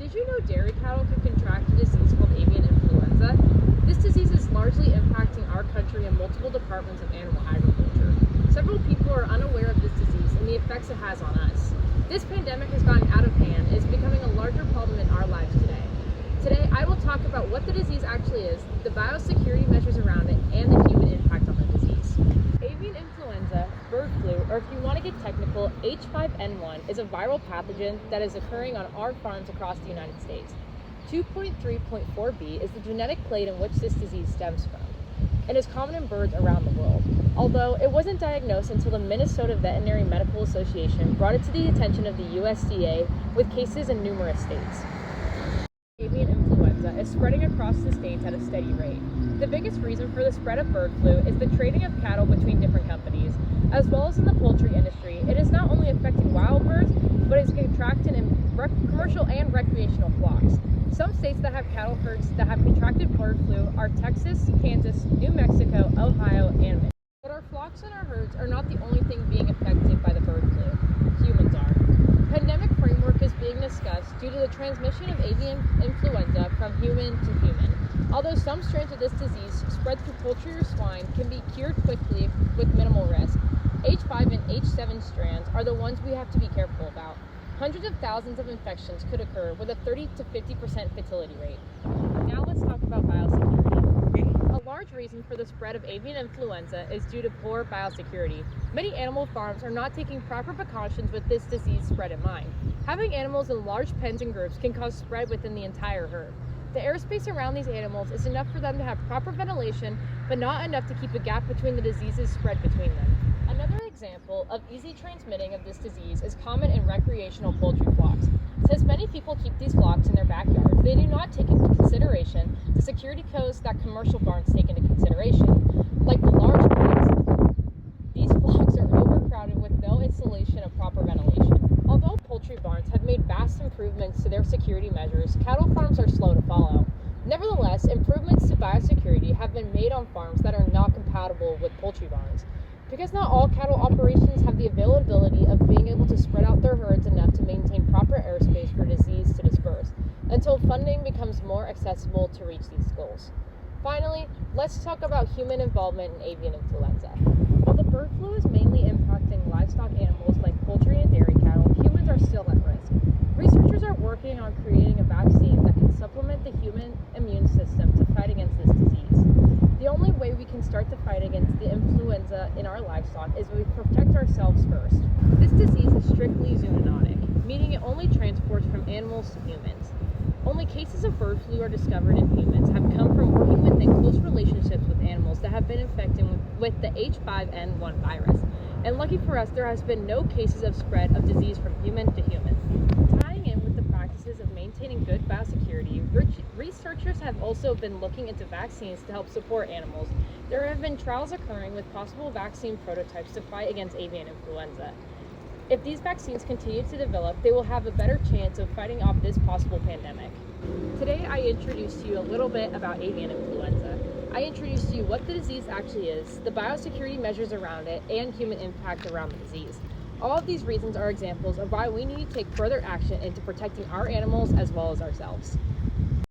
Did you know dairy cattle can contract a disease called avian influenza? This disease is largely impacting our country in multiple departments of animal agriculture. Several people are unaware of this disease and the effects it has on us. This pandemic has gotten out of hand and is becoming a larger problem in our lives today. Today, I will talk about what the disease actually is, the biosecurity measures around it, and the human impact on the disease. Avian influenza, bird flu, or if you want to get technical, H5N1 is a viral pathogen that is occurring on our farms across the United States. 2.3.4b is the genetic clade in which this disease stems from, and is common in birds around the world. Although it wasn't diagnosed until the Minnesota Veterinary Medical Association brought it to the attention of the USDA with cases in numerous states. Avian influenza is spreading across the states at a steady rate. The biggest reason for the spread of bird flu is the trading of cattle between different companies. As well as in the poultry industry, it is not only affecting wild birds, but is contracted in commercial and recreational flocks. Some states that have cattle herds that have contracted bird flu are Texas, Kansas, New Mexico, Ohio, and Michigan. But our flocks and our herds are not the only thing being affected by the bird flu. Humans are. Pandemic framework is being discussed due to the transmission of avian influenza from human to human. Although some strains of this disease spread through poultry or swine can be cured quickly with minimal risk, H5 and H7 strands are the ones we have to be careful about. Hundreds of thousands of infections could occur with a 30 to 50% fertility rate. Now let's talk about biosecurity. A large reason for the spread of avian influenza is due to poor biosecurity. Many animal farms are not taking proper precautions with this disease spread in mind. Having animals in large pens and groups can cause spread within the entire herd. The airspace around these animals is enough for them to have proper ventilation, but not enough to keep a gap between the diseases spread between them. Another example of easy transmitting of this disease is common in recreational poultry flocks. Since many people keep these flocks in their backyards, they do not take into consideration the security codes that commercial barns take into consideration, like the large pens. These flocks are overcrowded with no installation of proper ventilation. Although poultry barns have made vast improvements to their security measures, cattle farms are slow to follow. Nevertheless, improvements to biosecurity have been made on farms that are not compatible with poultry barns. Because not all cattle operations have the availability of being able to spread out their herds enough to maintain proper airspace for disease to disperse, until funding becomes more accessible to reach these goals. Finally, let's talk about human involvement in avian influenza. While the bird flu is mainly impacting livestock animals like poultry and dairy cattle, humans are still at risk. Researchers are working on creating a vaccine that can supplement the human immune system to fight against this disease. The only way we can start the fight against the influenza in our livestock is we protect ourselves first. This disease is strictly zoonotic, meaning it only transports from animals to humans. Only cases of bird flu are discovered in humans have come from working within close relationships with animals that have been infected with the H5N1 virus. And lucky for us, there has been no cases of spread of disease from human to human. Tying in with the practices of maintaining good biosecurity, researchers have also been looking into vaccines to help support animals. There have been trials occurring with possible vaccine prototypes to fight against avian influenza. If these vaccines continue to develop, they will have a better chance of fighting off this possible pandemic. Today, I introduced to you a little bit about avian influenza. I introduced to you what the disease actually is, the biosecurity measures around it, and human impact around the disease. All of these reasons are examples of why we need to take further action into protecting our animals as well as ourselves.